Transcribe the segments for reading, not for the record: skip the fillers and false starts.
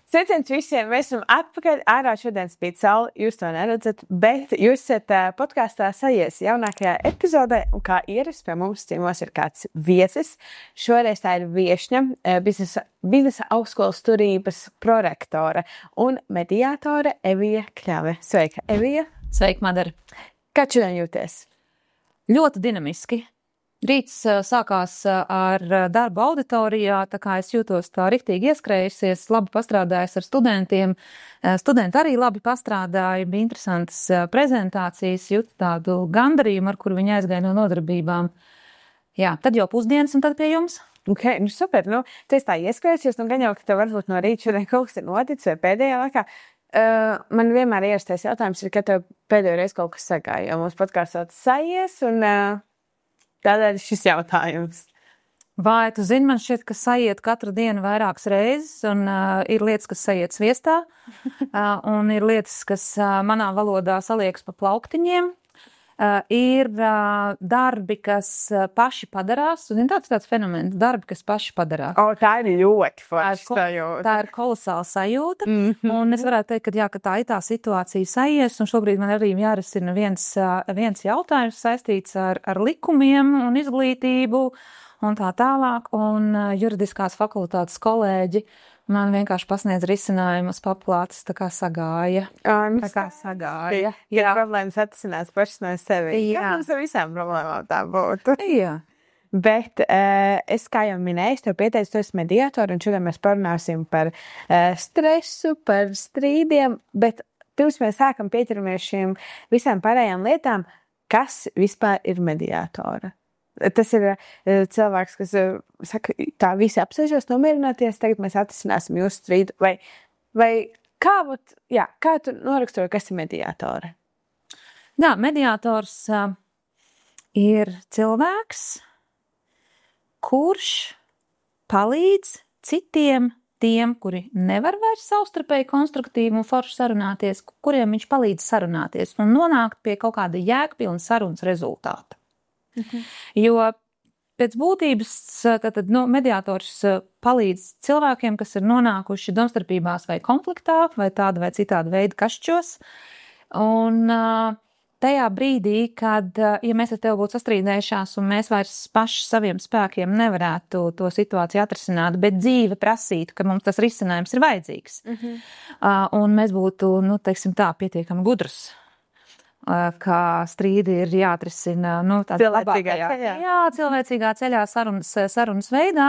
Sveiciens visiem! Mēs esam atpakaļ. Ārā šodien spīd saule. Jūs to neredzat, bet jūs esat podkāstā Sajies jaunākajā epizodē. Un kā ierasts pie mums ciemos ir kāds viesis. Šoreiz tā ir viešņa, biznesa augstskolas turības prorektore un mediātore Evija Kļave. Sveika, Evija! Sveika, Madara! Kā šodien jūties? Ļoti dinamiski. Rīts sākās ar darbu auditorijā, tā kā es jūtos tā riktīgi ieskrējusies, labi pastrādājis ar studentiem. Studenti arī labi pastrādāja, bija interesantas prezentācijas, jūtu tādu gandarījumu, ar kuru viņi aizgāja no nodarbībām. Jā, tad jau pusdienas un tad pie jums. Ok, nu super, nu, tu esi tā ieskrējusies, nu gan jau, ka tev varbūt no rīta šodien kaut kas ir noticis vai pēdējā laikā. Man vienmēr ierastais jautājums ir, ka tev pēdējo reizi kaut kas sagāja, jo mums podkāstā Sajies un... Tādēļ šis jautājums. Vai tu zini, man šķiet, ka sajiet katru dienu vairākas reizes, un ir lietas, kas sajiet sviestā, un ir lietas, kas manā valodā saliekas pa plauktiņiem. Ir darbi, kas paši padarās, un tāds fenomens, darbi, kas paši padarās. Tā ir ļoti forša sajūta. Tā ir kolosāla sajūta, un es varētu teikt, ka tā ir tā situācija Sajies, un šobrīd man arī jārisina viens jautājums saistīts ar likumiem un izglītību un tā tālāk, un juridiskās fakultātes kolēģi man vienkārši pasniedz risinājumus paplātes, tā kā sagāja. Sagāja. Ja problēmas atrisinās pašas no sevi. Jā. Kā mums ar visām problēmām tā būtu? Jā. Bet es, kā jau minēju, tev pieteicu, tu esi mediātori, un šodien mēs parunāsim par stresu, par strīdiem, bet pirms mēs sākam pieķeramies šīm visām pārējām lietām, kas vispār ir mediātora? Tas ir cilvēks, kas saka, tā visi apsēžos nomierināties, tagad mēs atrisināsim jūsu strīdu. Vai kā tu noraksturi, kas ir mediātore? Jā, mediātors ir cilvēks, kurš palīdz citiem tiem, kuri nevar vairs savstarpēji konstruktīvi un forši sarunāties, kuriem viņš palīdz sarunāties un nonākt pie kaut kāda jēgpilna sarunas rezultāta. Jo pēc būtības mediātors palīdz cilvēkiem, kas ir nonākuši domstarpībās vai konfliktā, vai tāda vai citāda veida kašķos. Un tajā brīdī, kad, ja mēs ar tevi būtu sastrīdējušās un mēs vairs paši saviem spēkiem nevarētu to situāciju atrisināt, bet dzīve prasītu, ka mums tas risinājums ir vajadzīgs. Un mēs būtu, pietiekami gudrus, kā strīdi ir jāatrisina, cilvēcīgā ceļā sarunas veidā,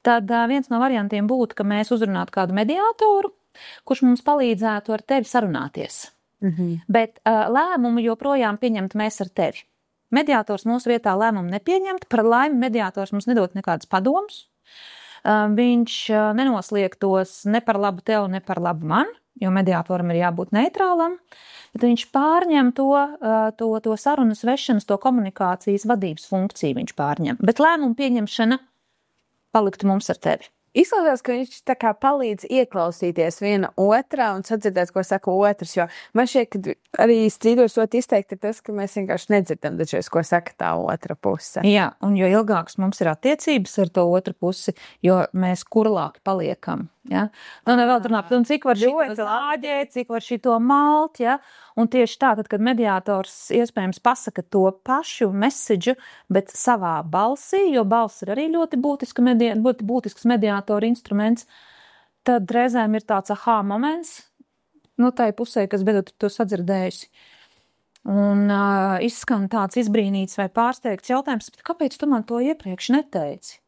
tad viens no variantiem būtu, ka mēs uzrunātu kādu mediātoru, kurš mums palīdzētu ar tevi sarunāties. Bet lēmumu joprojām pieņemt mēs ar tevi. Mediātors mūsu vietā lēmumu nepieņemt, par laimi mediātors mums nedod nekādus padomus. Viņš nenoslēgtos ne par labu tev, ne par labu man, jo mediātoram ir jābūt neitrālam, bet viņš pārņem to sarunas vešanas, to komunikācijas vadības funkciju viņš pārņem. Bet lēmumu pieņemšana paliktu mums ar tevi. Izklausās, ka viņš tā kā palīdz ieklausīties viena otrā un sadzirdēt, ko saka otrs, jo man šķiet, ka arī strīdos ļoti izteikti ir tas, ka mēs vienkārši nedzirdam dažreiz, ko saka tā otra puse. Jā, un jo ilgāks mums ir attiecības ar to otru pusi, jo mēs kurlāki paliekam. Ja? Vēl runāt, cik var šito zāģēt, cik var šito malt, ja? Un tieši tā, tad, kad mediātors iespējams pasaka to pašu message, bet savā balsī, jo balss ir arī ļoti būtisks mediātora instruments, tad reizēm ir tāds moments, tai pusē, kas beidzot to sadzirdējusi. Un izskan tāds izbrīnīts vai pārsteigts jautājums, kāpēc tu man to iepriekš neteici?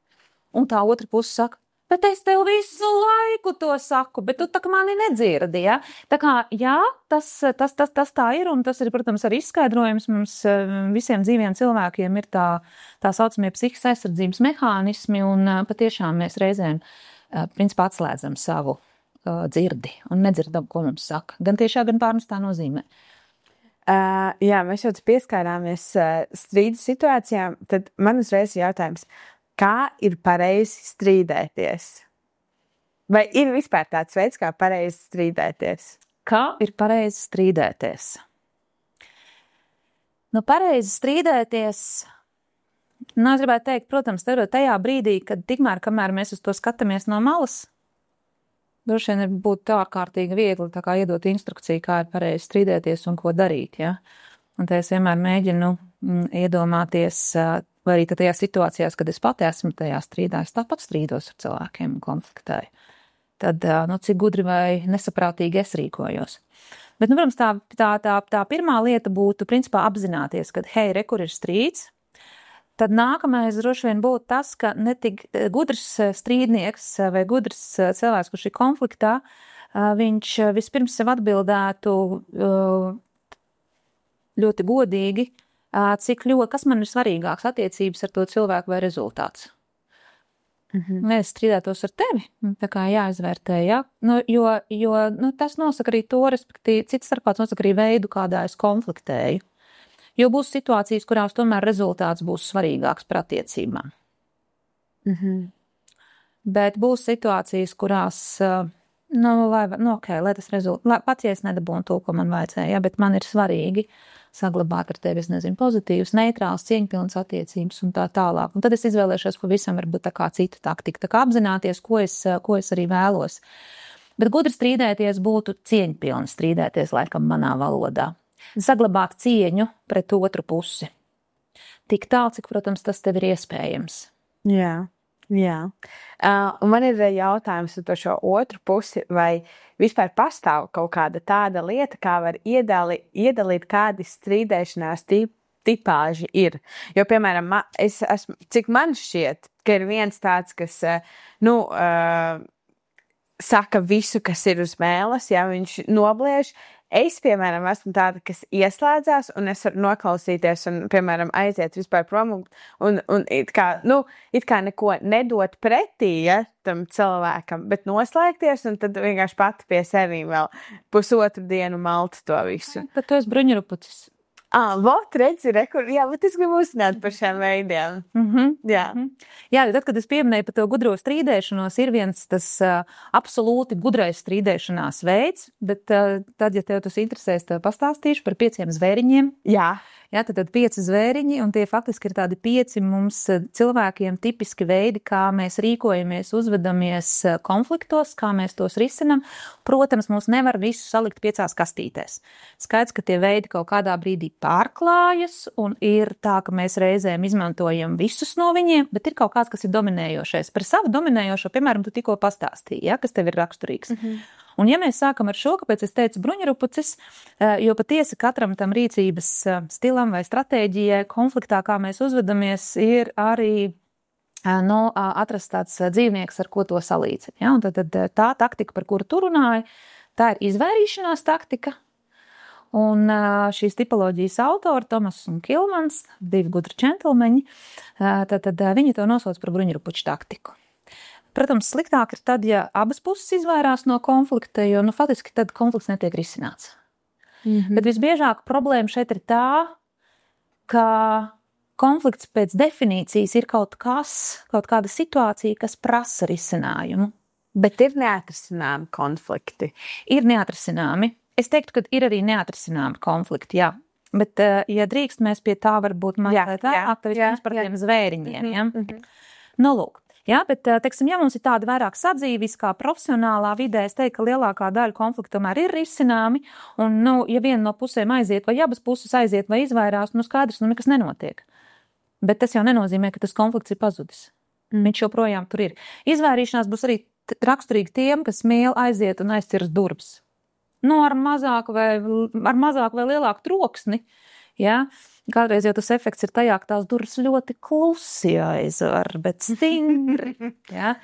Un tā otra puse saka, bet es tev visu laiku to saku, bet tu tā kā mani nedzirdi, ja? Tā kā, jā, tas tā ir, un tas ir, protams, arī izskaidrojums. Mums visiem dzīviem cilvēkiem ir tā saucamie psihiskas aizsardzības mehānismi, un patiešām mēs reizēm, principā, atslēdzam savu dzirdi un nedzirdam, ko mums saka. Gan tiešā, gan pārnestā nozīmē. Jā, mēs jau pieskārāmies strīdu situācijām, tad man uzreiz jautājums. Kā ir pareizi strīdēties? Vai ir vispār tāds veids, kā pareizi strīdēties? Kā ir pareizi strīdēties? Pareizi strīdēties, es gribētu teikt, protams, tajā brīdī, kad tikmēr, kamēr mēs uz to skatāmies no malas, droši vien būtu ārkārtīgi viegli tā kā iedot instrukciju, kā ir pareizi strīdēties un ko darīt, ja. Un te es vienmēr mēģinu iedomāties, vai arī tajās situācijās, kad es pati esmu tajā strīdā, es tāpat strīdos ar cilvēkiem un konfliktēju. Tad, cik gudri vai nesaprātīgi es rīkojos. Bet, protams, tā pirmā lieta būtu, principā, apzināties, ka, hei, re, kur ir strīds. Tad nākamais droši vien būtu tas, ka netik gudrs strīdnieks vai gudrs cilvēks, kurš ir konfliktā, viņš vispirms sev atbildētu ļoti godīgi, kas man ir svarīgāks, attiecības ar to cilvēku vai rezultāts. Es strīdētos ar tevi, tā kā jāizvērtē, ja? Jo tas nosaka arī to, respektīvi, cits starpāts nosaka arī veidu, kādā es konfliktēju. Jo būs situācijas, kurās tomēr rezultāts būs svarīgāks par attiecībām. Bet būs situācijas, kurās, lai tas rezultāts, pats, ja es nedabūnu to, ko man vajadzēja, ja, bet man ir svarīgi saglabāt ar tevi, es nezinu, pozitīvas, neitrāls, cieņpilnas attiecības un tā tālāk. Un tad es izvēlēšos pavisam varbūt tā kā citu taktiku, tā kā apzināties, ko es arī vēlos. Bet gudri strīdēties būtu cieņpilni strīdēties, laikam, manā valodā. Saglabāt cieņu pret otru pusi. Tik tālu, cik, protams, tas tev ir iespējams. Jā. Un man ir jautājums par šo otru pusi, vai vispār pastāv kaut kāda tāda lieta, kā var iedalīt, kādi strīdēšanās tipāži ir. Jo, piemēram, cik man šķiet, ka ir viens tāds, kas, saka visu, kas ir uz mēles, ja viņš nobliež. Es, piemēram, esmu tāda, kas ieslēdzās, un es varu noklausīties un, piemēram, aiziet vispār prom un it kā neko nedot pretī, ja, tam cilvēkam, bet noslēgties, un tad vienkārši pati pie sevi vēl pusotru dienu malt to visu. Tad tu esi bruņurupucis. Vot, redzi, bet es gribu uzzināt par šiem veidiem. Jā, tad, kad es pieminēju par to gudro strīdēšanos, ir viens tas absolūti gudrais strīdēšanās veids, bet tad, ja tev tas interesēs, tev pastāstīšu par 5 zvēriņiem. Jā, tad 5 zvēriņi, un tie faktiski ir tādi 5 mums cilvēkiem tipiski veidi, kā mēs rīkojamies, uzvedamies konfliktos, kā mēs tos risinam. Protams, mums nevar visu salikt 5 kastītēs. Skaidrs, ka tie veidi kaut kādā brīdī pārklājas, un ir tā, ka mēs reizēm izmantojam visus no viņiem, bet ir kaut kāds, kas ir dominējošais. Par savu dominējošo, piemēram, tu tikko pastāstīji, ja, kas tev ir raksturīgs. Un ja mēs sākam ar šo, kāpēc es teicu bruņurupucis, jo patiesi katram tam rīcības stilam vai stratēģijai konfliktā, kā mēs uzvedamies, ir arī atrast tāds dzīvnieks, ar ko to salīdzina. Ja? Un tad tā taktika, par kuru tu runāji, tā ir izvairīšanās taktika. Un šīs tipoloģijas autori, Tomas un Kilmans, 2 gudri džentelmeņi, tad viņi to nosauc par bruņurupuču taktiku. Protams, sliktāk ir tad, ja abas puses izvairās no konflikta, jo, faktiski tad konflikts netiek risināts. Bet visbiežāk problēma šeit ir tā, ka konflikts pēc definīcijas ir kaut kāda situācija, kas prasa risinājumu. Bet ir neatrisināmi konflikti. Ir neatrisināmi. Es teiktu, ka ir arī neatrisināmi konflikti, jā. Bet, ja drīkst, mēs pie tā varbūt mazliet vispirms par tiem zvēriņiem. Ja? Lūk. Jā, bet, teiksim, ja mums ir tāda vairāk sadzīviskā, profesionālā vidē, es teiktu, ka lielākā daļa konfliktu tomēr ir risināmi, un, ja viena no pusēm aiziet, vai abas puses aiziet, vai izvairās, skaidrs, nekas nenotiek. Bet tas jau nenozīmē, ka tas konflikts ir pazudis. Viņš joprojām tur ir. Izvairīšanās būs arī raksturīgi tiem, kas mēl aiziet un aizcirs durvis. Ar mazāku vai lielāku troksni, jā. Kādreiz jau tas efekts ir tajā, ka tās durvis ļoti klusi aizvar, bet stingri. Ja?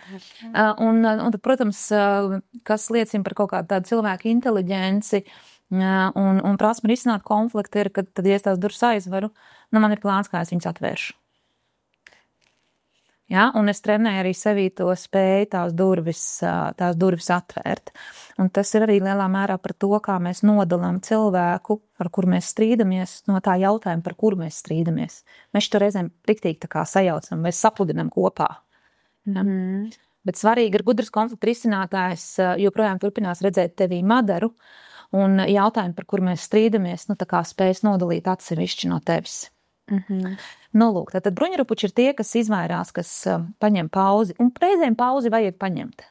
Un tad, protams, kas liecina par kaut kādu tādu cilvēku inteliģenci un prasmi risināt konfliktu ir, ka tad, ja es tās durvis aizvaru, man ir plāns, kā es viņas atvēršu. Ja? Un es trenēju arī sevī to spēju tās durvis atvērt. Un tas ir arī lielā mērā par to, kā mēs nodalām cilvēku, ar kuru mēs strīdamies, no tā jautājuma, par kuru mēs strīdamies. Mēs to reizēm riktīgi tā kā sajaucam vai sapludinam kopā. Ja? Bet svarīgi ir gudrs konflikta risinātājs, joprojām turpinās redzēt tevī madaru un jautājumu, par kuru mēs strīdamies, tā kā spējas nodalīt atsevišķi no tevis. Lūk, tad bruņurupuči ir tie, kas izvairās, kas paņem pauzi, un reizēm pauzi vajag paņemt.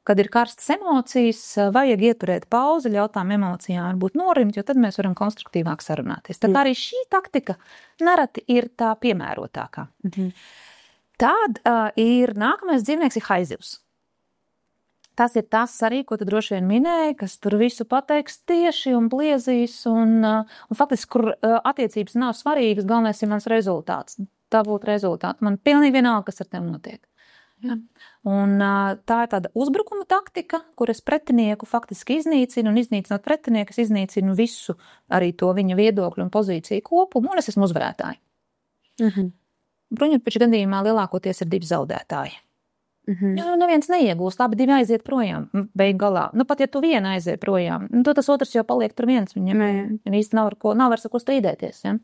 kad ir karstas emocijas, vajag ieturēt pauzi, ļaut tām emocijām varbūt norimt, jo tad mēs varam konstruktīvāk sarunāties. Tā kā arī šī taktika nereti ir tā piemērotākā. Tad ir nākamais dzīvnieks ir haizivs. Tas ir tas arī, ko tu droši vien minēji, kas tur visu pateiks tieši un bliezīs, un faktiski, kur attiecības nav svarīgas, galvenais ir mans rezultāts. Tā būtu rezultāts. Man pilnīgi vienalga, kas ar tevi notiek. Ja? Un tā ir tāda uzbrukuma taktika, kur es pretinieku faktiski iznīcinu, un iznīcinot pretinieku, es iznīcinu visu arī to viņa viedokļu un pozīciju kopumu, un es esmu uzvarētāji. Bruņurpuču gadījumā lielākoties ir 2 zaudētāji. Jo neviens neiegūst, abi 2 aiziet projām, beig galā. Pat ja tu viena aiziet projām, tad tas otrs jau paliek tur viens. Viņam īsti nav ar ko strīdēties. Ja?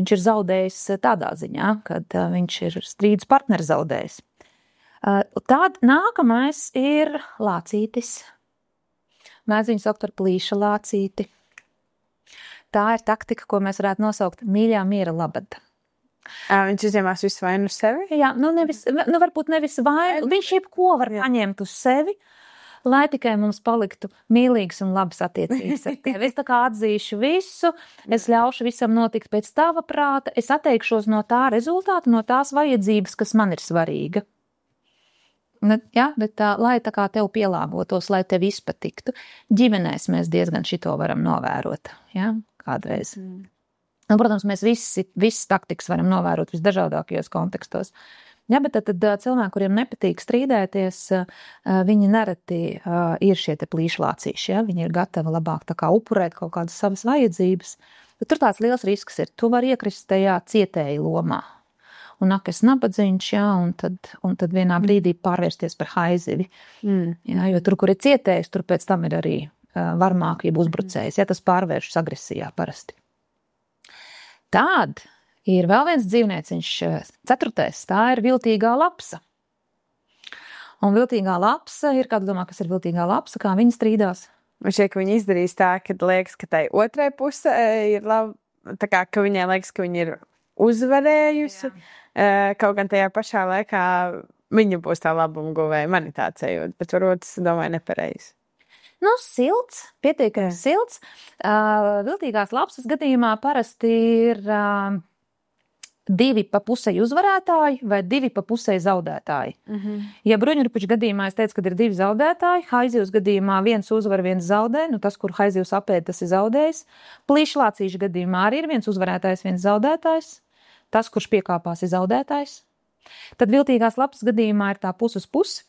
Viņš ir zaudējis tādā ziņā, kad viņš ir strīdus partneri zaudējis. Tad nākamais ir lācītis. Mēdz viņu saukt par plīša lācīti. Tā ir taktika, ko mēs varētu nosaukt mīļā miera labad. Viņš uzņemās visu vainu uz sevi? Jā, varbūt nevis vainu. Viņš jebko var paņemt uz sevi, lai tikai mums paliktu mīlīgas un labas attiecības ar tevi. Es tā kā atzīšu visu, es ļaušu visam notikt pēc tava prāta, es atteikšos no tā rezultāta, no tās vajadzības, kas man ir svarīga. Ja, bet lai tā kā tev pielāgotos, lai tev izpatiktu. Ģimenēs mēs diezgan šito varam novērot, ja, kādreiz. Protams, mēs visas taktikas varam novērot visdažādākajos kontekstos. Ja, bet tad cilvēki, kuriem nepatīk strīdēties, viņi nereti ir šie te plīšlācīši. Ja? Viņi ir gatavi labāk tā kā upurēt kaut kādas savas vajadzības. Bet tur tāds liels risks ir. Tu vari iekrist tajā cietēji lomā. Un es nabadzīņš, ja, un tad vienā brīdī pārvērsties par haizivi. Ja, jo tur, kur ir cietējis, tur pēc tam ir arī varmākība uzbrucējs. Ja, tas pārvēršas agresijā parasti. Tad ir vēl viens dzīvnieciņš, 4. tā ir viltīgā lapsa. Un viltīgā lapsa ir, kāda domā, kas ir viltīgā lapsa, kā viņi strīdās? Man šķiet, ka viņi izdarīs tā, ka liekas, ka tai otrai puse ir laba, tā kā, ka viņai liekas, ka viņi ir uzvarējusi, kaut gan tajā pašā laikā viņa būs tā labuma guvēja, man ir tāds ejot, bet varbūt es domāju nepareizi. Silts, pietiekami silts. Viltīgās lapsas gadījumā parasti ir 2 pa pusei uzvarētāji vai 2 pa pusei zaudētāji. Ja bruņurpuču gadījumā es teicu, ka ir 2 zaudētāji, haizivs gadījumā 1 uzvar, 1 zaudē, tas, kur haizivs apēd, tas ir zaudējis. Plīšlācīšu gadījumā arī ir 1 uzvarētājs, 1 zaudētājs. Tas, kurš piekāpās, ir zaudētājs. Tad viltīgās lapsas gadījumā ir tā pus uz pusi.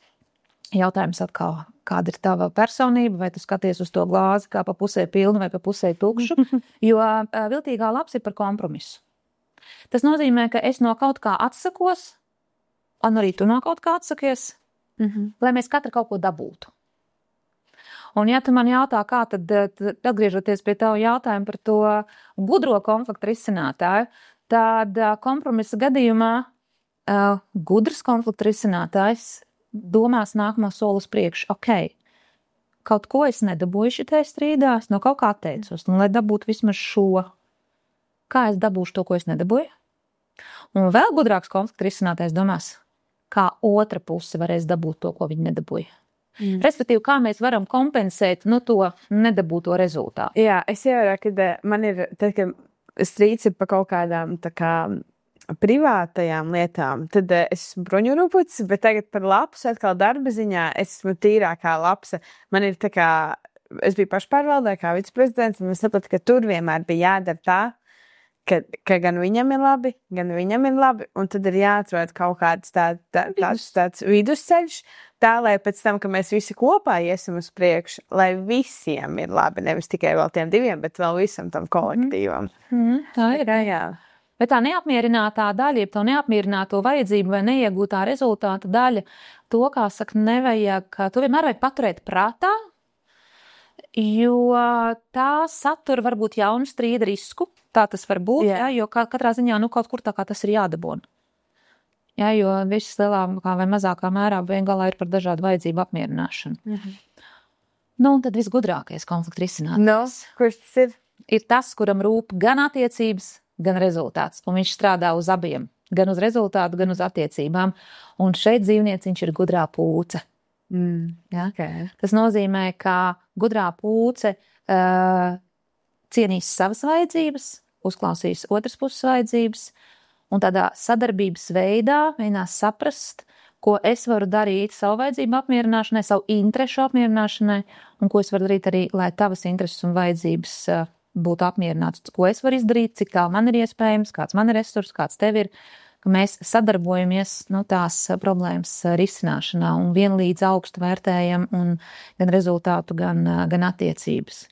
Jautājums atkal, kāda ir tava personība, vai tu skaties uz to glāzi kā pa pusē pilnu vai pa pusē tukšu, jo viltīgā lapsa ir par kompromisu. Tas nozīmē, ka es no kaut kā atsakos, un arī tu no kaut kā atsakies, lai mēs katra kaut ko dabūtu. Un ja tu man jautā, kā tad atgriežoties pie tavu jautājumu par to gudro konfliktu risinātāju, tad kompromisa gadījumā gudrs konfliktu risinātājs domās nākamo soli uz priekšu. Kaut ko es nedabūju šitai strīdās, no kaut kā atteicos, lai dabūtu vismaz šo. Kā es dabūšu to, ko es nedabūju? Un vēl gudrāks konflikta risinātājs domās, kā otra puse varēs dabūt to, ko viņi nedabūja. Respektīvi, kā mēs varam kompensēt to nedabūto rezultātu. Jā, es ievēroju, ka man ir, tad, kad strīds ir pa kaut kādām tā kā privātajām lietām, tad es esmu bruņurupucis, bet tagad par lapsu atkal darba ziņā es esmu tīrākā lapsa. Man ir tā kā, es biju pašpārvaldē kā viceprezidents, un es sapratu, ka tur vienmēr bija jādara tā, ka gan viņam ir labi, gan viņam ir labi, un tad ir jāatrod kaut kāds tāds vidusceļš, tā, lai pēc tam, ka mēs visi kopā iesim uz priekšu, lai visiem ir labi, nevis tikai vēl tiem 2, bet vēl visam tam kolektīvam. Tā ir, jā. Bet tā neapmierinātā daļa, to neapmierināto vajadzību vai neiegūtā rezultāta daļa, to, kā saka, to vienmēr vajag paturēt prātā, jo tā satura varbūt jaunu strīda risku, tā tas var būt, jā, jo katrā ziņā kaut kur tā kā tas ir jādabona. Jā, jo visas lielākā vai mazākā mērā viengalā ir par dažādu vajadzību apmierināšanu. Un tad visgudrākais konflikta risinājums. Kurš tas ir? Ir tas, kuram rūp gan attiecības, gan rezultāts, un viņš strādā uz abiem, gan uz rezultātu, gan uz attiecībām, un šeit dzīvnieciņš ir gudrā pūce. Ja? Okay. Tas nozīmē, ka gudrā pūce cienīs savas vajadzības, uzklausīs otras puses vajadzības, un tādā sadarbības veidā mēģinās saprast, ko es varu darīt savu vajadzību apmierināšanai, savu interešu apmierināšanai, un ko es varu darīt arī, lai tavas intereses un vajadzības būtu apmierināts, ko es varu izdarīt, cik tālu man ir iespējams, kāds man ir resurs, kāds tev ir, ka mēs sadarbojamies tās problēmas risināšanā un vienlīdz augstu vērtējam un gan rezultātu, gan attiecības.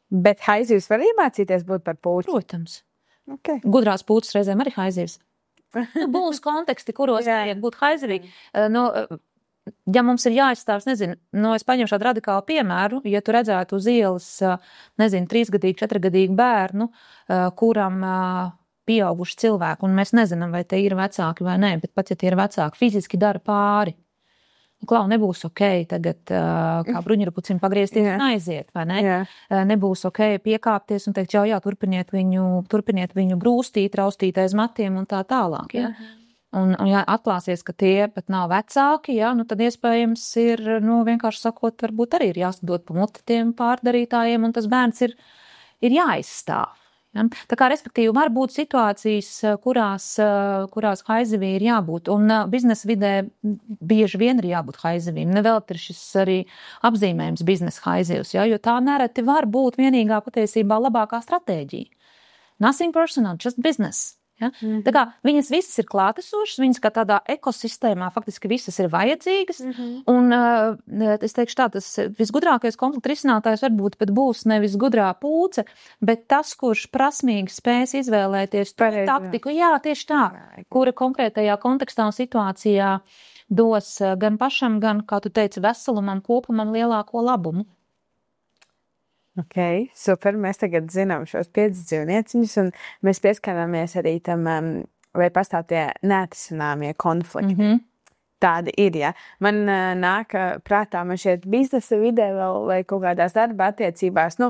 Bet haizivs var iemācīties būt par pūci? Protams. Okay. Gudrās pūces reizēm arī haizivs. Būs konteksti, kuros vajag būt haizivīgi. Ja mums ir jāizstāv, nezinu, es paņemšu šādu radikālu piemēru, ja tu redzētu uz ielas, 3-gadīgu, 4-gadīgu bērnu, kuram pieauguši cilvēki, un mēs nezinām, vai te ir vecāki vai nē, bet pat ja tie ir vecāki, fiziski dara pāri. Klau, nebūs ok tagad, kā bruņurapucim pagriezties un aiziet, vai ne? Nebūs ok piekāpties un teikt, jā, turpiniet viņu grūstīt, raustīt aiz matiem un tā tālāk, ja? Un ja atklāsies, ka tie pat nav vecāki, ja, tad iespējams ir, vienkārši sakot, varbūt arī ir jāsadot pa muti tiem pārdarītājiem, un tas bērns ir jāizstāv. Ja? Tā kā, respektīvi, var būt situācijas, kurās haizivī ir jābūt, un biznesa vidē bieži vien ir jābūt haizivīm. Nevēl ir šis arī apzīmējums biznesa haizivs, ja? Jo tā nereti var būt vienīgā patiesībā labākā stratēģija. Nothing personal, just business. Ja? Tā kā viņas visas ir klātesošas, viņas kā tādā ekosistēmā faktiski visas ir vajadzīgas, un es teikšu tā, tas visgudrākais konflikta risinātājs varbūt pat būs nevis gudrā pūce, bet tas, kurš prasmīgi spēs izvēlēties taktiku, jā, tieši tā, kura konkrētajā kontekstā un situācijā dos gan pašam, gan, kā tu teici, veselumam, kopumam lielāko labumu. Ok, super. Mēs tagad zinām šos 5 dzīvnieciņus, un mēs pieskarāmies arī tam, vai pastāv tie neatrisināmie konflikti. Tādi ir, ja. Man nāk prātā, man šeit biznesa vidē vēl, vai kaut kādās darba attiecībās,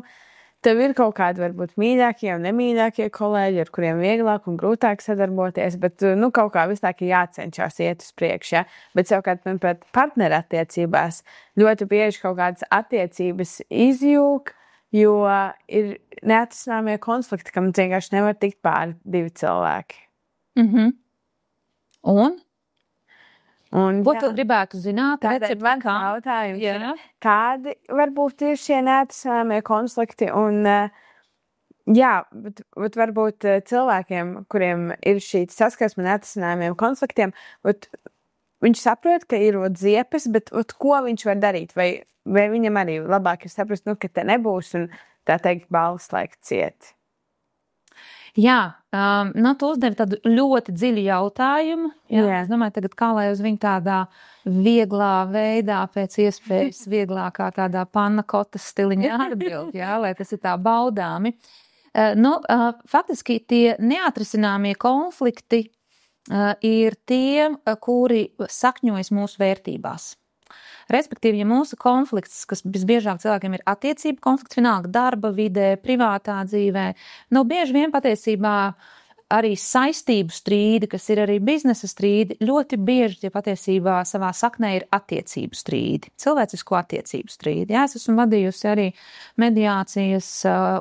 tev ir kaut kādi varbūt mīļākie un nemīļākie kolēģi, ar kuriem vieglāk un grūtāk sadarboties, bet, kaut kā vis tā, ka jācenšas iet uz priekšu, ja. Bet savukārt man pat partneru attiecībās ļoti bieži kaut kādas attiecības izjūg, jo ir neatrisināmie konflikti, kam vienkārši nevar tikt pāri 2 cilvēki. Un? Ko tu gribētu zināt? Tātad man jautājums, kādi varbūt ir šie neatrisināmie konflikti, un bet varbūt cilvēkiem, kuriem ir šī saskarsme neatrisināmiem konfliktiem, viņš saprot, ka ir ziepes, bet ko viņš var darīt, vai viņam arī labāk ir saprast, ka te nebūs un tā teikt balvas laika ciet. Jā, tu uzdevi tādu ļoti dziļu jautājumu. Jā. Es domāju, tagad kā lai uz viņu tādā vieglā veidā, pēc iespējas vieglākā tādā pannakotas stiliņā atbild, lai tas ir tā baudāmi. Faktiski tie neatrisināmie konflikti ir tie, kuri sakņojas mūsu vērtībās. Respektīvi, ja mūsu konflikts, kas visbiežāk cilvēkiem ir attiecība konflikts, vienalga darba vidē, privātā dzīvē, bieži vien patiesībā arī saistību strīdi, kas ir arī biznesa strīdi, ļoti bieži tie patiesībā savā saknē ir attiecību strīdi, cilvēcisko attiecību strīdi. Jā, es esmu vadījusi arī mediācijas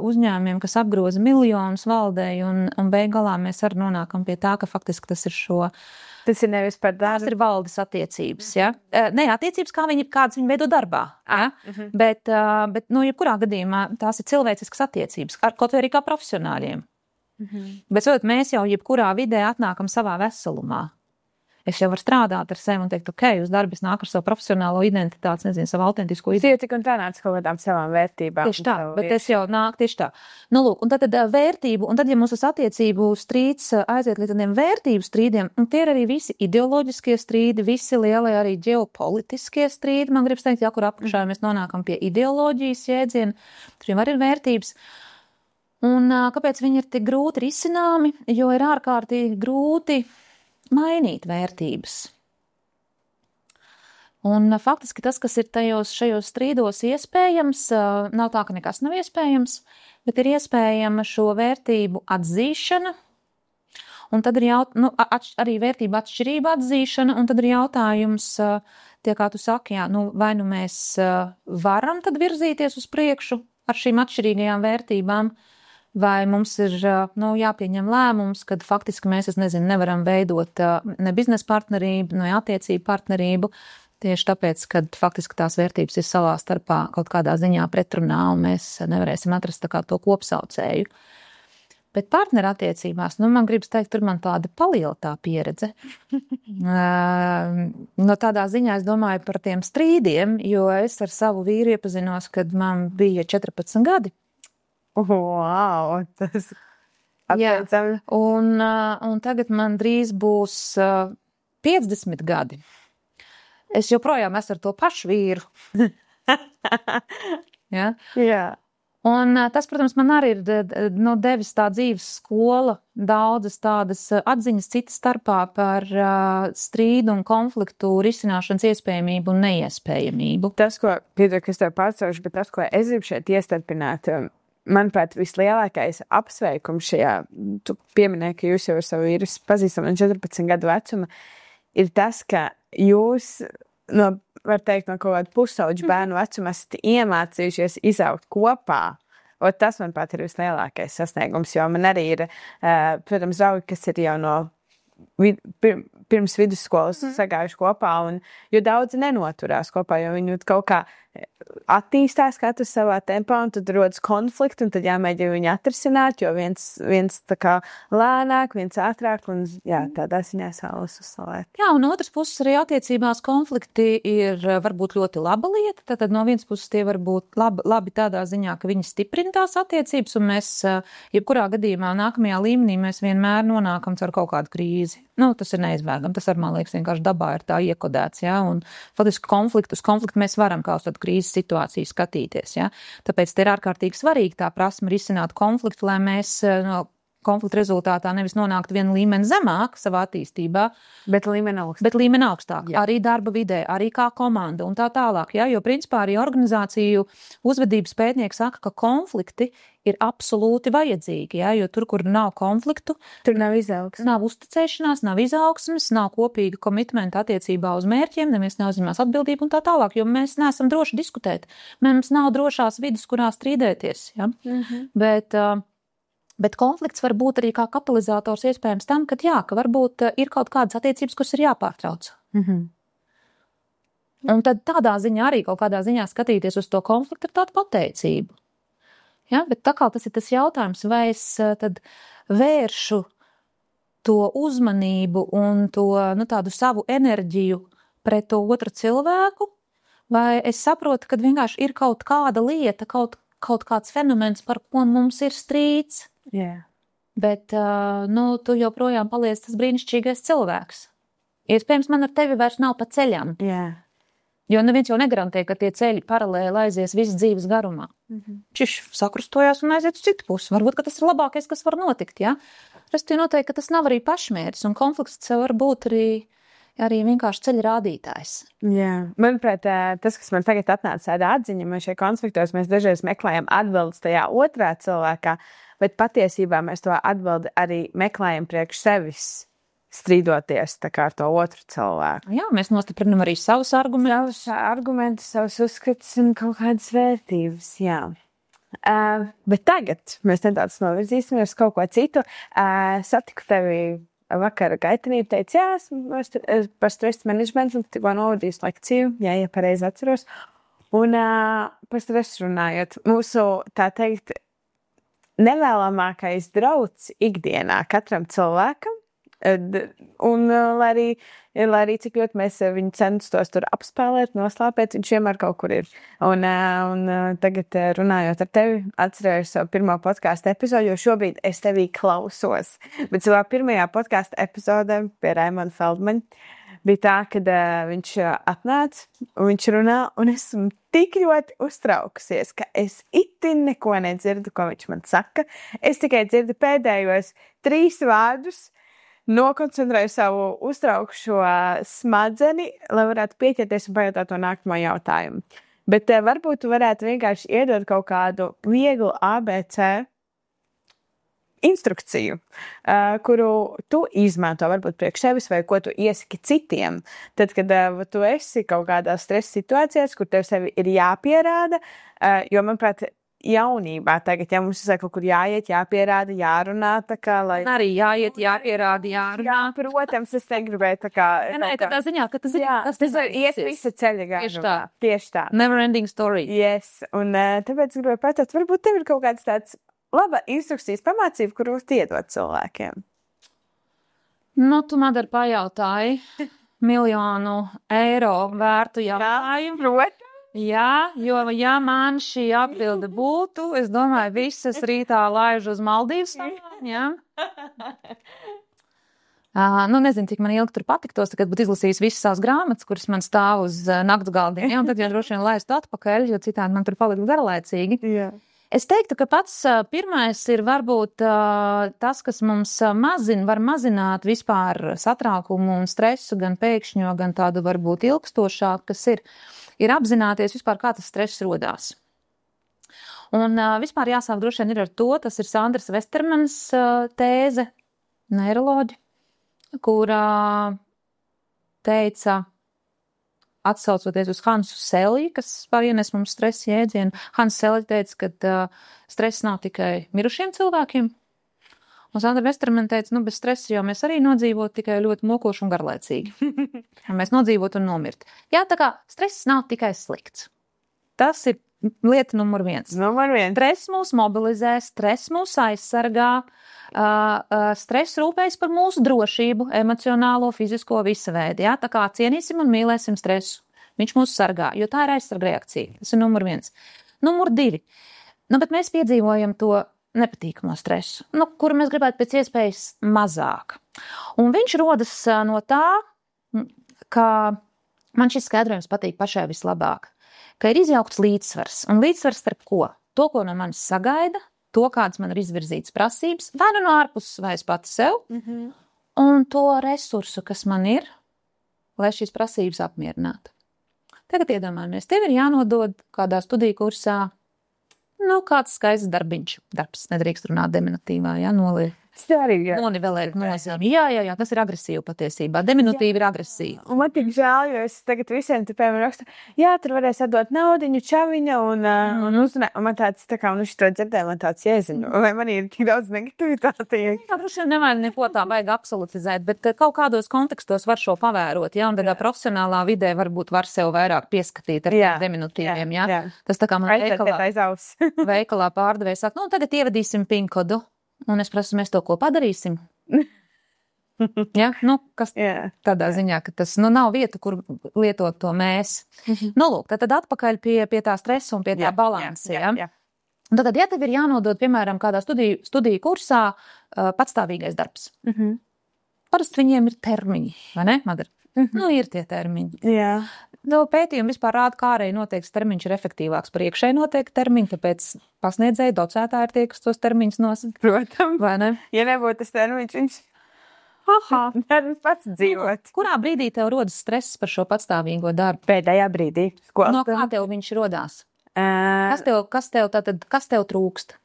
uzņēmumiem, kas apgroza miljonus valdēji, un beigalā mēs arī nonākam pie tā, ka faktiski tas ir Tas ir nevis par darbu. Tas ir valdes attiecības, ja? Ne, attiecības, kādas viņi veido darbā, ja? Bet jebkurā gadījumā tās ir cilvēciskas attiecības, kaut vai arī kā profesionāļiem. Bet, mēs jau jebkurā vidē atnākam savā veselumā. Es jau varu strādāt ar sevi un teikt, ok, uz darbu es nāku ar savu profesionālo identitāti, savu autentisko identitāti. Tik un tā nāc kaut kādām savām vērtībām. Tieši tā, bet es jau nāku tieši tā. Un tad vērtību, un tad, ja mums tas attiecību strīds aiziet līdz tādiem vērtību strīdiem, un tie ir arī visi ideoloģiskie strīdi, visi lielie arī ģeopolitiskie strīdi, man gribas teikt, kur apakšā mēs nonākam pie ideoloģijas jēdziena, tur jau arī ir vērtības. Un kāpēc viņi ir tik grūti risināmi? Jo ir ārkārtīgi grūti mainīt vērtības. Un faktiski tas, kas ir šajos strīdos iespējams, nav tā, ka nekas nav iespējams, bet ir iespējama šo vērtību atzīšana, un tad ir arī vērtība atšķirība atzīšana, un tad ir jautājums konflikti, ja kā tu saki, jā, nu, vai nu mēs varam tad virzīties uz priekšu ar šīm atšķirīgajām vērtībām, vai mums ir nu, jāpieņem lēmums, kad faktiski mēs, nevaram veidot ne biznesa partnerību, ne attiecību partnerību, tieši tāpēc, kad faktiski tās vērtības ir savā starpā kaut kādā ziņā pretrunā, un mēs nevarēsim atrast tā kā to kopsaucēju. Bet partnerattiecībās, nu, man gribas teikt, tur man tāda palieltā pieredze. No tādā ziņā es domāju par tiem strīdiem, jo es ar savu vīru iepazinos, kad man bija 14 gadi. Wow, tas atveicami. Un tagad man drīz būs 50 gadi. Es joprojām esmu ar to pašu vīru. Ja? Jā. Un tas, protams, man arī ir devis tā dzīves skola, daudzas tādas atziņas citas starpā par strīdu un konfliktu risināšanas iespējamību un neiespējamību. Tas, ko, piedod, ka es tev pārcaušu, bet tas, ko es gribu šeit iestarpināt, manuprāt, vislielākais apsveikums šajā, tu pieminēji, ka jūs jau ar savu vīru pazīstam no 14 gadu vecuma, ir tas, ka jūs, var teikt, no kaut kāda pusauģa bērnu vecuma esat iemācījušies izaugt kopā. Un tas, manuprāt, ir vislielākais sasniegums, jo man arī ir, protams, draugi, kas ir jau no pirms vidusskolas sagājuši kopā, un jo daudzi nenoturās kopā, jo viņi kaut kā attīstās katrs savā tempā, un tad rodas konflikti, un tad jāmēģina viņu atrisināt, jo viens tā kā lēnāk, viens ātrāk, un jā, tādā ziņā saules uzslavēt. Jā, un otras puses arī attiecībās konflikti ir varbūt ļoti laba lieta, tātad no vienas puses tie var būt labi tādā ziņā, ka viņi stiprina tās attiecības, un mēs, jebkurā gadījumā nākamajā līmenī mēs vienmēr nonākam ar kaut kādu krīzi. Nu, tas ir neizbēgami, tas ar, man liekas, vienkārši dabā ir tā iekodēts, ja, un faktiski konfliktu mēs varam kā uz tādu krīzes situāciju skatīties, ja. Tāpēc te ir ārkārtīgi svarīgi tā prasme risināt konfliktu, lai mēs no konflikta rezultātā nevis nonākt vienu līmeni zemāk savā attīstībā, bet līmeni augstāk. Jā. Arī darba vidē, arī kā komanda un tā tālāk, ja, jo principā arī organizāciju uzvedības pētnieki saka, ka konflikti ir absolūti vajadzīgi, ja, jo tur, kur nav konfliktu, tur nav izaugsmes. Nav uzticēšanās, nav izaugsmes, nav kopīga komitmenta attiecībā uz mērķiem, neviens neuzņemās atbildību un tā tālāk, jo mēs neesam droši diskutēt. Mums nav drošās vidas, kurā strīdēties, ja. Bet konflikts var būt arī kā katalizators iespējams tam, ka varbūt ir kaut kādas attiecības, kuras ir jāpārtrauc. Un tad tādā ziņā arī kaut kādā ziņā skatīties uz to konfliktu ar tādu pateicību. Ja, bet tā kā tas ir tas jautājums, vai es tad vēršu to uzmanību un to, tādu savu enerģiju pret to otru cilvēku, vai es saprotu, ka vienkārši ir kaut kāda lieta, kaut kāds fenomens, par ko mums ir strīds. Yeah. Bet, tu joprojām paliec tas brīnišķīgais cilvēks. Iespējams, man ar tevi vairs nav pa ceļam. Yeah. Jo neviens jau negarantē, ka tie ceļi paralēli aizies visas dzīves garumā. Čiš sakrustojās un aiziet uz citu pusi. Varbūt, ka tas ir labākais, kas var notikt, ja? Restīvi noteikti, ka tas nav arī pašmērķis, un konflikts var būt arī vienkārši ceļa rādītājs. Jā, manuprāt, tas, kas man tagad atnāca tāda atziņa, mēs šajā konfliktos mēs dažreiz meklējam atbildes tajā otrā cilvēkā, bet patiesībā mēs to atbildi arī meklējam priekš sevis, strīdoties tā kā ar to otru cilvēku. Jā, mēs nostiprinam arī savus argumentus. Savus uzskatus un kaut kādas vērtības, jā. Bet tagad mēs nedaudz novirzīsimies uz kaut ko citu. Satiku tevi vakar gaitenību, teicu, jā, esmu par stresa menedžmentu, tikko novadījusi lekciju, ja pareizi atceros. Un par stresu runājot, mūsu, tā teikt, nevēlamākais drauds ikdienā katram cilvēkam, un lai arī cik ļoti mēs viņu censtos tur apspēlēt, noslāpēt, viņš vienmēr kaut kur ir. Un tagad runājot ar tevi, atcerējos savu pirmo podcastu epizodu, jo šobrīd es tevī klausos. Bet savā pirmajā podcastu epizodē pie Raimona Feldmaņa bija tā, kad viņš atnāca un viņš runā, un esmu tik ļoti uztraukusies, ka es itin neko nedzirdu, ko viņš man saka. Es tikai dzirdu pēdējos 3 vārdus, nokoncentrēju savu uztraukšo smadzeni, lai varētu pieķerties un pajautāt to nākamo jautājumu. Bet varbūt tu varētu vienkārši iedot kaut kādu vieglu ABC instrukciju, kuru tu izmanto varbūt priekš sevis vai ko tu iesaki citiem. Tad, kad tu esi kaut kādās stresa situācijās, kur tev sevi ir jāpierāda, jo, manuprāt, jaunībā tagad, ja mums ir kaut kur jāiet, jāpierāda, jārunā, tā kā, lai... Arī jāiet, jāpierāda, jārunā. Jā, protams, es negribēju tā kā... Nē, tādā ziņā, ka tas iet visa ceļa gājumā. Tieši tā. Never ending story. Yes, un tāpēc gribēju pateikt, varbūt tev ir kaut kāds tāds laba instrukcijas pamācība, kuru iedot cilvēkiem. Nu, tu man dar pajautāji 1 miljonu eiro vērtu jautājumu. Protams. Jā, jo, ja man šī atbilde būtu, es domāju, visas rītā laižu uz Maldīvu salām, jā. Nu, nezinu, cik man ilgi tur patiktos, kad būtu izlasījis visas savas grāmatas, kuras man stāv uz nakts galdiem, jā, un tad jau droši vien laistu atpakaļ, jo citādi man tur palika garlaicīgi. Jā. Es teiktu, ka pats pirmais ir varbūt tas, kas mums var mazināt vispār satraukumu un stresu, gan pēkšņo, gan tādu varbūt ilgstošāk, kas ir apzināties vispār, kā tas stress rodās. Un vispār jāsāk droši vien ir ar to, tas ir Sandras Vestermanas tēze, neiroloģi, kurā teica, atsaucoties uz Hansu Seliju, kas ienes mums stresa jēdzienu, Hans Selija teica, ka stress nav tikai mirušiem cilvēkiem, un Sandra Vestermana teica, nu, bez stresa jau mēs arī nodzīvot tikai ļoti mokoši un garlaicīgi. Mēs nodzīvot un nomirt. Jā, tā kā stress nav tikai slikts. Tas ir lieta numur 1. Stress mūs mobilizē, stress mūs aizsargā, stress rūpējas par mūsu drošību, emocionālo, fizisko, visa veidu. Jā, tā kā cienīsim un mīlēsim stresu. Viņš mūs sargā, jo tā ir aizsarga reakcija. Tas ir numur 1. Numur 2. Nu, bet mēs piedzīvojam to nepatīkamo stresu, kuru mēs gribētu pēc iespējas mazāk. Un viņš rodas no tā, ka man šis skaidrojums patīk pašai vislabāk, ka ir izjaukts līdzsvars. Un līdzsvars starp ko? To, ko no manis sagaida, to, kādas man ir izvirzītas prasības, vai nu no ārpuses, vai es pati sev, un to resursu, kas man ir, lai šīs prasības apmierinātu. Tagad iedomājamies, tev ir jānodod kādā studiju kursā, kāds skaists darbs, nedrīkst runāt deminutīvā, noliek. Nonivelēt nozīmi. Jā, tas ir agresīvi patiesībā. Deminutīvi ir agresīvi. Un man tik žēl, jo es tagad visiem te piemēram rakstu, jā, tur varēs atdot naudiņu, čaviņa un uzrunāt. Un man tāds, tā kā, šito dzirdēju, man tāds jēziņu. Vai man ir tik daudz negativitāti? Jā, droši nevajag neko tā vajag absolutizēt, bet kaut kādos kontekstos var šo pavērot, un tādā profesionālā vidē varbūt var sev vairāk pieskatīt ar deminutīviem, jā. Tas tā kā man veikalā pārdevēja saka, tagad ievadīsim pinkodu. Un es prasu, mēs to kopā darīsim. Ja? Kas tādā ziņā, ka tas nav vieta, kur lietot to mēs. Lūk, tad atpakaļ pie tā stresa un pie tā balansa. Ja? Tad, ja tev ir jānodod, piemēram, kādā studiju kursā patstāvīgais darbs. Parasti viņiem ir termiņi, vai ne, Madara? Ir tie termiņi. Jā. Pētījumi vispār rāda, kā arī noteikts termiņš ir efektīvāks par iekšēji noteikti termiņi, tāpēc pasniedzēji, docētāji ir tie, kas tos termiņus nosaka. Protams. Vai ne? Ja nebūtu tas termiņš, viņš nevar pats dzīvot. Kurā brīdī tev rodas stress par šo patstāvīgo darbu? Pēdējā brīdī. No kā tev viņš rodās? Kas tev trūkst?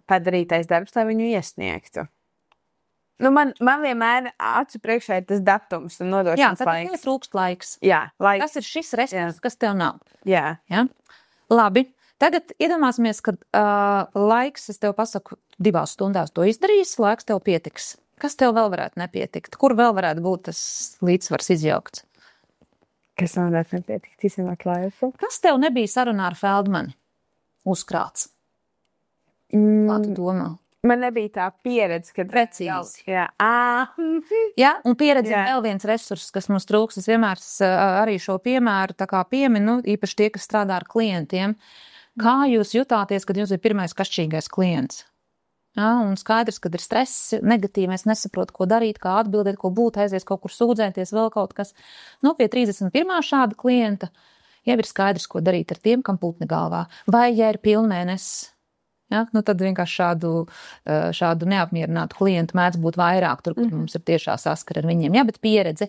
Padarītais darbs, lai viņu iesniegtu. Man vienmēr acu priekšā ir tas datums un nodošanas laiks. Jā, tad trūkst laiks. Jā, laiks. Tas ir šis resurs, kas tev nav. Jā. Labi, tagad iedomāsimies, ka laiks, es tev pasaku, 2 stundās to izdarīs, laiks tev pietiks. Kas tev vēl varētu nepietikt? Kur vēl varētu būt tas līdzsvars izjaukts? Kas man varētu nepietikt? Izņemot laiku. Kas tev nebija sarunā ar Feldmanu uzkrāts? Kā tu domā? Man nebija tā pieredze, kad... Precīzi. Jā, un pieredze ir vēl viens resurss, kas mums trūks. Es vienmēr arī šo piemēru tā kā pieminu, īpaši tie, kas strādā ar klientiem. Kā jūs jutāties, kad jums ir pirmais kašķīgais klients? Un skaidrs, kad ir stress, negatīvi, es nesaprotu, ko darīt, kā atbildēt, ko būt, aizies kaut kur sūdzēties, vēl kaut kas. Pie 31. šāda klienta jau ir skaidrs, ko darīt ar tiem, kam putni galvā. Vai, ja ir pilnmēnesis, tad vienkārši šādu neapmierinātu klientu mēdz būt vairāk, tur, kur mums ir tiešā saskara ar viņiem. Bet pieredze.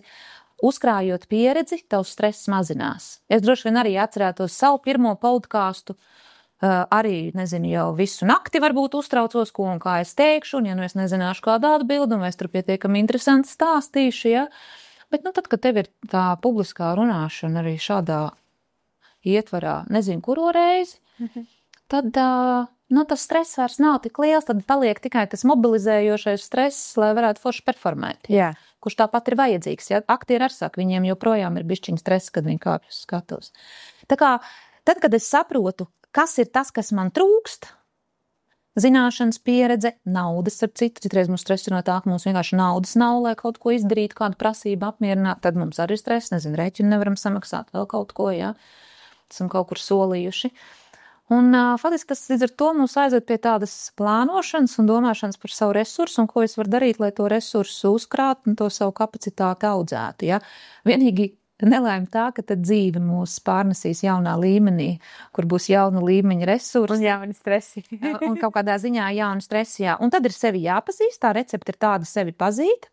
Uzkrājot pieredzi, tavs stress mazinās. Es droši vien arī atcerētos savu pirmo podcastu, Arī, nezinu, jau visu nakti varbūt uztraucos, ko un kā es teikšu, un ja nu es nezināšu kādu atbildi, un es tur pietiekami interesanti stāstīšu, ja. Bet, nu, tad, kad tev ir tā publiskā runāšana arī šādā ietvarā, nezinu, kuro reizi, tad, nu, tas stress vairs nav tik liels, tad paliek tikai tas mobilizējošais stress, lai varētu forši performēt. Jā. Kurš tāpat ir vajadzīgs, ja. Aktieri arī saka, viņiem joprojām ir bišķiņ stress, kad viņi kāpj uz skatuves. Tā kā, tad, kad es saprotu, kas ir tas, kas man trūkst, zināšanas, pieredze, naudas, ar citu, citreiz mums stress ir no tā, ka mums vienkārši naudas nav, lai kaut ko izdarītu, kādu prasību apmierināt, tad mums arī stress, nezinu, rēķinu nevaram samaksāt vēl kaut ko, jā, esam kaut kur solījuši. Un faktiski tas līdz ar to mums aizved pie tādas plānošanas un domāšanas par savu resursu un ko es varu darīt, lai to resursu uzkrāt un to savu kapacitāti audzētu, ja. Vienīgi nelaime tā, ka tad dzīve mūs pārnesīs jaunā līmenī, kur būs jauna līmeņa resursi. Un jauni stresi. Un kaut kādā ziņā jauni stresi, jā. Un tad ir sevi jāpazīst, tā recepte ir tāda sevi pazīt,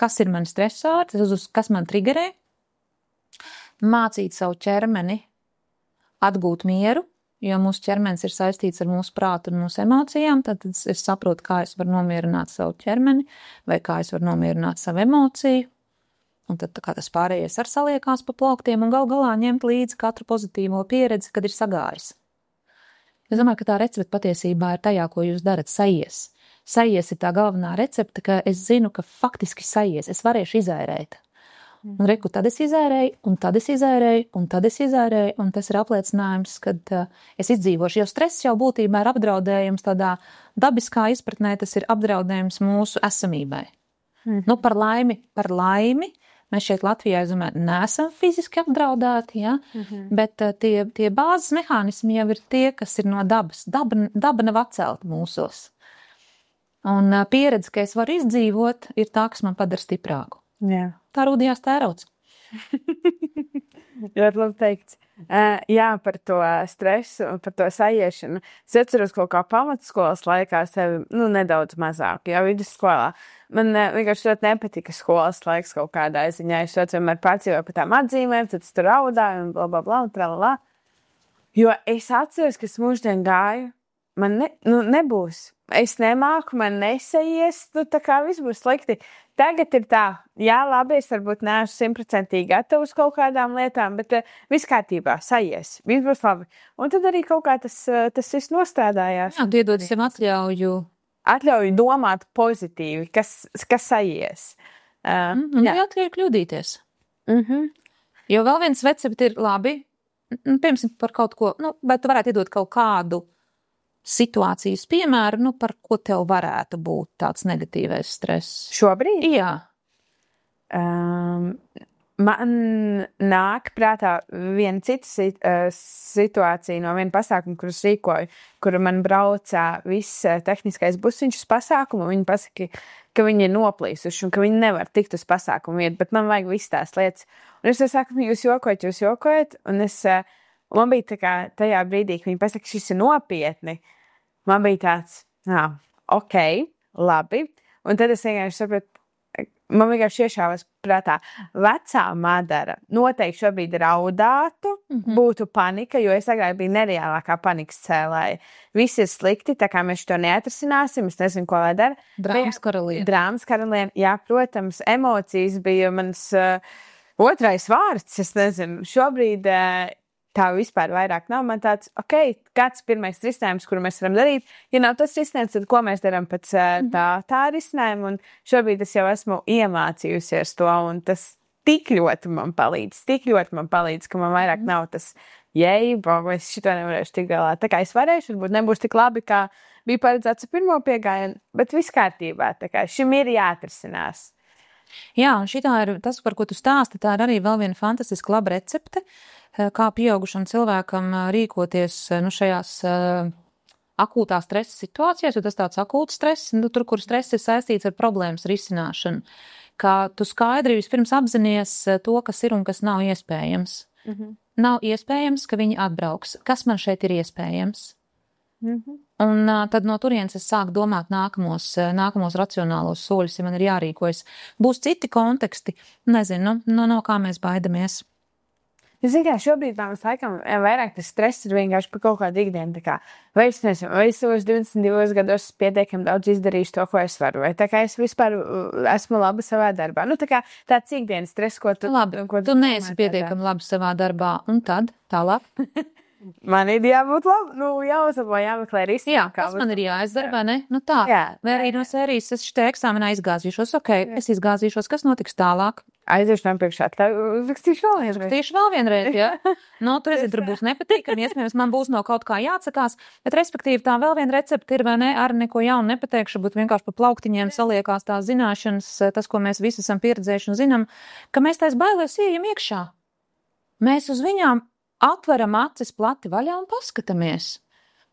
kas ir mani stresāri, kas man trigerē, mācīt savu ķermeni, atgūt mieru, jo mūsu ķermenis ir saistīts ar mūsu prātu un mūsu emocijām, tad es saprotu, kā es varu nomierināt savu ķermeni, vai kā es varu nomierināt savu emociju. Un tad tā kā tas pārējais ar saliekās pa plauktiem un gal galā ņemt līdzi katru pozitīvo pieredzi, kad ir sagājis. Es domāju, ka tā recepte patiesībā ir tajā, ko jūs darat, sajies. Sajies ir tā galvenā recepte, ka es zinu, ka faktiski sajies, es varēšu izērēt. Un reku, tad es izērēju, un tad es izērēju, un tad es izērēju, un tas ir apliecinājums, kad es izdzīvošu, jo stress jau būtībā ir apdraudējums tādā dabiskā izpratnē, tas ir apdraudējums mūsu esamībai. Nu, par laimi, mēs šeit Latvijā, es domāju, neesam fiziski apdraudēti, ja? Bet tie bāzes mehānismi jau ir tie, kas ir no dabas. Daba nav atcelta mūsos. Un pieredze, ka es varu izdzīvot, ir tā, kas man padara stiprāku. Jā. Tā rūdījās tērauds. Ļoti labi teikts. Jā, par to stresu, par to sajiešanu. Es atceros kaut kā pamatskolas laikā sevi, nedaudz mazāk, jau vidusskolā. Man vienkārši ļoti nepatika skolas laiks kaut kādā ziņā. Es vienmēr pārdzīvoju par tām atzīmēm, tad es tur raudāju un blablabla un tralalā. Jo es atceros, ka es mūždien gāju, man nebūs. Es nemāku, man nesaies, tā kā viss būs slikti. Tagad ir tā, jā, labi, es varbūt neesmu 100% gatavs kaut kādām lietām, bet viss kārtībā, sajies, viss būs labi. Un tad arī kaut kā tas viss nostrādājās. Jā, iedod sev Atļauju domāt pozitīvi, kas sajies. Un atļauju kļūdīties. Jo vēl viens recepte ir labi, piemēram, par kaut ko, vai tu varētu iedot kaut kādu situācijas piemēru, par ko tev varētu būt tāds negatīvais stress? Šobrīd? Jā. Man nāk prātā viena cita situācija no viena pasākuma, kurus rīkoju, kuru man braucā viss tehniskais busiņš uz pasākumu, un viņi pasaka, ka viņi ir noplīsuši un ka viņi nevar tikt uz pasākumu vietu, bet man vajag viss tās lietas. Un es saku, jūs jokojat, un man bija tā kā tajā brīdī, ka viņi pasaka, šis ir nopietni. Man bija tāds, ok, labi. Un tad es vienkārši sapratu, man vienkārši iešāvās prātā, vecā madara noteikti šobrīd raudātu, būtu panika, jo es agrāk biju nereālākā panikas cēlāja. Viss ir slikti, tā kā mēs to neatrisināsim, es nezinu, ko lai dara. Drāmas karaliene, jā, protams, emocijas bija mans otrais vārds, es nezinu, šobrīd tā vispār vairāk nav. Man tāds, ok, kāds pirmais risinājums, kuru mēs varam darīt? Ja nav tas risinājums, tad ko mēs darām pēc tā risinājuma? Un šobrīd es jau esmu iemācījusies to, un tas tik ļoti man palīdz, ka man vairāk nav tas, es šito nevarēšu tik galā. Tā kā es varēšu, varbūt nebūs tik labi, kā bija paredzēts ar pirmo piegājienu, bet viss kārtībā. Tā kā šim ir jāatrisinās. Jā, un šitā ir tas, par ko tu stāsti, tā ir arī vēl viena fantastiska laba recepte, kā pieaugušam cilvēkam rīkoties šajās akūtā stresa situācijās, jo tas tāds akūts stress, tur, kur stress ir saistīts ar problēmas risināšanu, kā tu skaidri vispirms apzinies to, kas ir un kas nav iespējams. Nav iespējams, ka viņi atbrauks. Kas man šeit ir iespējams? Un tad no turienes es sāku domāt nākamos racionālos soļus, ja man ir jārīkojas. Būs citi konteksti, nezinu, no kā mēs baidamies. Zini, kā šobrīd mums laikam vairāk tas stress ir vienkārši par kaut kādu ikdienu. Tā kā, vai es nezinu, vai es savos 22 gados pietiekami daudz izdarīšu to, ko es varu, vai tā kā es vispār esmu laba savā darbā. Nu, tā kā tāds ikdienas stress, ko tu... Labi, tu neesi pietiekami labi savā darbā, un tad tālāk? Man ir jābūt labi, nu, jāuzlabo, jāmeklē risinājumu. Jā, kas man ir jāizdara, vai ne? Nu tā, vai arī no sērijas es šitā eksāmenā izgāzīšos, es izgāzīšos, kas notiks tālāk? Aiziešu priekšā, uzrakstīšu vēl vienreiz. Uzrakstīšu vēl vienreiz, jā. Nu, tur tur būs nepatīkami, iespējams, man būs no kaut kā jāatsakās, bet respektīvi tā vēl viena recepte ir, vai ne, ar neko jaunu nepateikšu, bet vienkārši pa plauktiņiem saliekās tās zināšanas, tas, ko mēs visi esam pieredzējuši un zinām, ka mēs tais bailēs ieejam iekšā. Mēs uz viņām atveram acis plati vaļā un paskatāmies.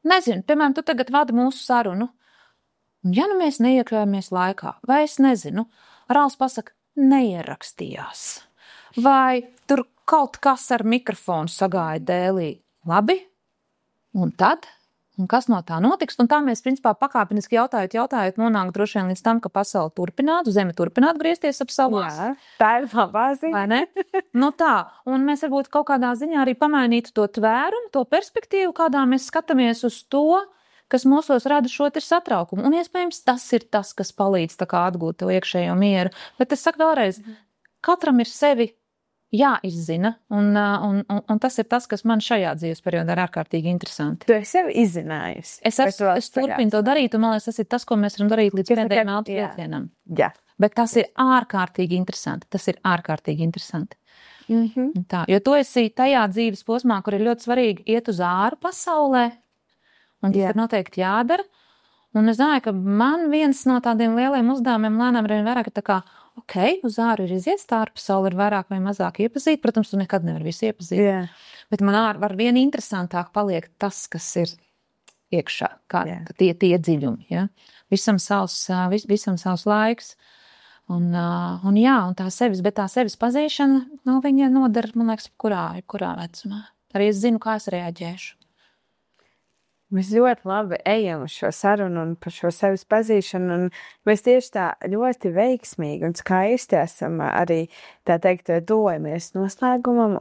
Nezinu, piemēram, tu tagad vadi mūsu sarunu. Un ja nu mēs neiekļaujamies laikā, vai es nezinu, Rāls pasaka, neierakstījās. Vai tur kaut kas ar mikrofonu sagāja dēlī. Labi? Un tad? Un kas no tā notiks? Un tā mēs, principā, pakāpeniski jautājot, nonāk droši vien līdz tam, ka pasaule turpinātu, Zeme turpinātu griezties ap savās. Jā, tā ir labā ziņa. Vai ne? Nu tā, un mēs varbūt kaut kādā ziņā arī pamainītu to tvērumu, to perspektīvu, kādā mēs skatāmies uz to, kas mūsos rada šo satraukumu. Un iespējams, tas ir tas, kas palīdz tā kā atgūt to iekšējo mieru. Bet es saku vēlreiz, katram ir sevi jāizzina, un tas ir tas, kas man šajā dzīves periodā ir ārkārtīgi interesanti. Tu esi sevi izzinājusi. Es turpinu to darīt, un man liekas, tas ir tas, ko mēs varam darīt līdz pēdējiem elpu vilcienam. Jā. Bet tas ir ārkārtīgi interesanti. Tā, jo tu esi tajā dzīves posmā, kur ir ļoti svarīgi iet uz āru pasaulē, un tas ir noteikti jādara. Un es zināju, ka man viens no tādiem lieliem uzdevumiem lēnām ir vairāk tā kā, uz āru ir iziet, tā ārpasaule ir vairāk vai mazāk iepazīt. Protams, tu nekad nevar visu iepazīt. Jā. Bet man var vien interesantāk paliek tas, kas ir iekšā, tie dziļumi. Ja? Visam savs laiks. Un tā sevis pazīšana, viņa nodara, man liekas, kurā vecumā. Arī es zinu, kā es reaģēšu. Mēs ļoti labi ejam uz šo sarunu un par šo sevis pazīšanu, un mēs tieši tā ļoti veiksmīgi un skaisti esam arī, tā teikt, dojamies noslēgumam.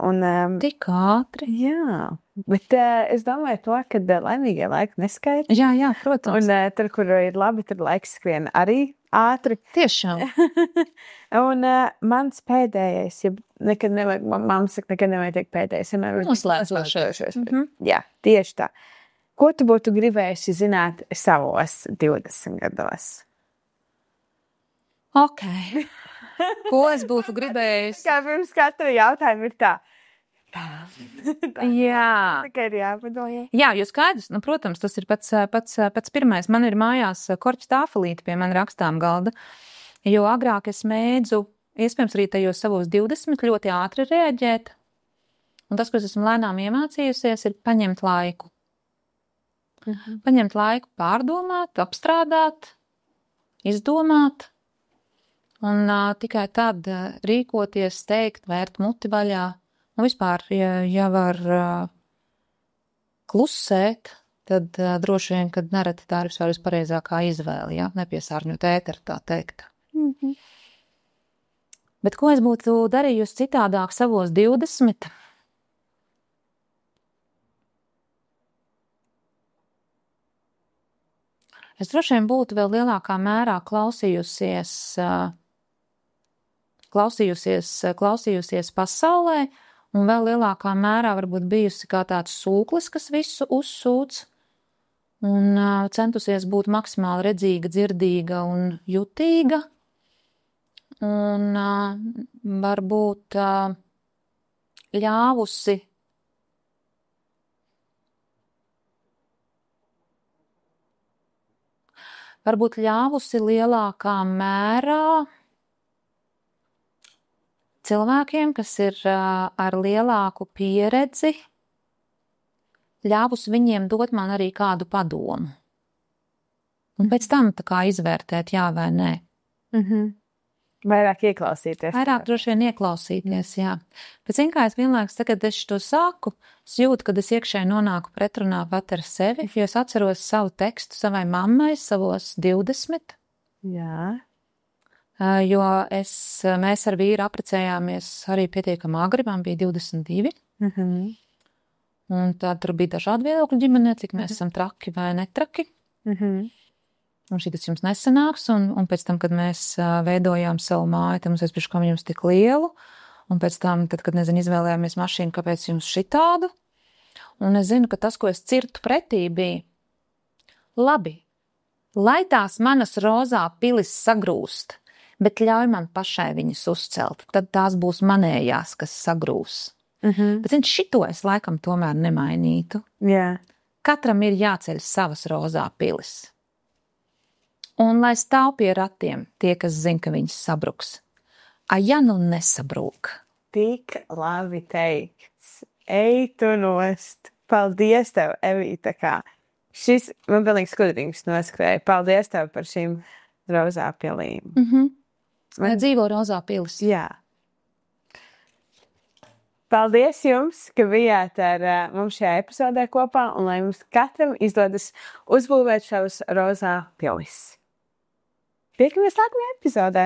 Tik ātri. Jā, bet es domāju to, ka laimīgie laiki neskaidri. Jā, protams. Un tur, kur ir labi, tur laiks skrien arī ātri. Tiešām. Un mans pēdējais, ja nekad nevajag, mamma saka, nekad nevajag tiek pēdējais. Noslēdzošais. Jā, tieši tā. Ko tu būtu gribējusi zināt savos 20 gados? Ko es būtu gribējusi? Kā pirms katra jautājuma ir tā. Jā. Tikai ir jāpadomā. Jā, jo skaidrs, protams, tas ir pats pirmais. Man ir mājās korķa tāfelīte pie man rakstām galda, jo agrāk es mēdzu, iespējams arī tajos savos 20, ļoti ātri reaģēt. Un tas, ko es esmu lēnām iemācījusies, ir paņemt laiku. Paņemt laiku pārdomāt, apstrādāt, izdomāt un tikai tad rīkoties, teikt, vērt muti vaļā. Un vispār, ja var klusēt, tad droši vien, kad nereti tā ir vispareizākā izvēle, ja? Nepiesārņot ēteru, tā teikt. Bet ko es būtu darījusi citādāk savos 20? Es droši vien būtu vēl lielākā mērā klausījusies pasaulē, un vēl lielākā mērā varbūt bijusi kā tāds sūklis, kas visu uzsūc, un centusies būt maksimāli redzīga, dzirdīga un jutīga, un varbūt ļāvusi lielākā mērā cilvēkiem, kas ir ar lielāku pieredzi, ļāvusi viņiem dot man arī kādu padomu. Un pēc tam tā kā izvērtēt, jā vai nē. Vairāk ieklausīties. Vairāk droši vien ieklausīties, jā. Bet zin kā es vienlaikus, kad es to saku, es jūtu, kad es iekšēji nonāku pretrunā pat ar sevi, jo es atceros savu tekstu savai mammai savos 20. Jā. jo mēs ar vīru apprecējāmies arī pietiekami agri, man bija 22. Un tad tur bija dažādi viedokļi ģimenē, cik mēs esam traki vai netraki. Un šitas jums nesanāks, un pēc tam, kad mēs veidojām savu māju, tad mums pieškām jums tik lielu, un pēc tam, tad, kad, izvēlējāmies mašīnu, kāpēc jums šitādu, un es zinu, ka tas, ko es cirtu pretī, bija labi, lai tās manas rozā pilis sagrūst, bet ļauj man pašai viņas uzcelt, tad tās būs manējās, kas sagrūs. Bet šito es laikam tomēr nemainītu. Jā. Katram ir jāceļ savas rozā pilis. Un lai stāv pie ratiem tie, kas zina, ka viņas sabruks. Ja nu nesabrūk. Tik labi teikts. Ej tu nost. Paldies tev, Evīta, kā. Šis man pilnīgi skudrīgs noskrēja. Paldies tev par šīm rozā pilīm. Vai dzīvo rozā pilis? Jā. Paldies jums, ka bijāt ar mums šajā epizodē kopā, un lai mums katram izdodas uzbūvēt savus rozā pilis. Tiekamies nākamajā epizodē!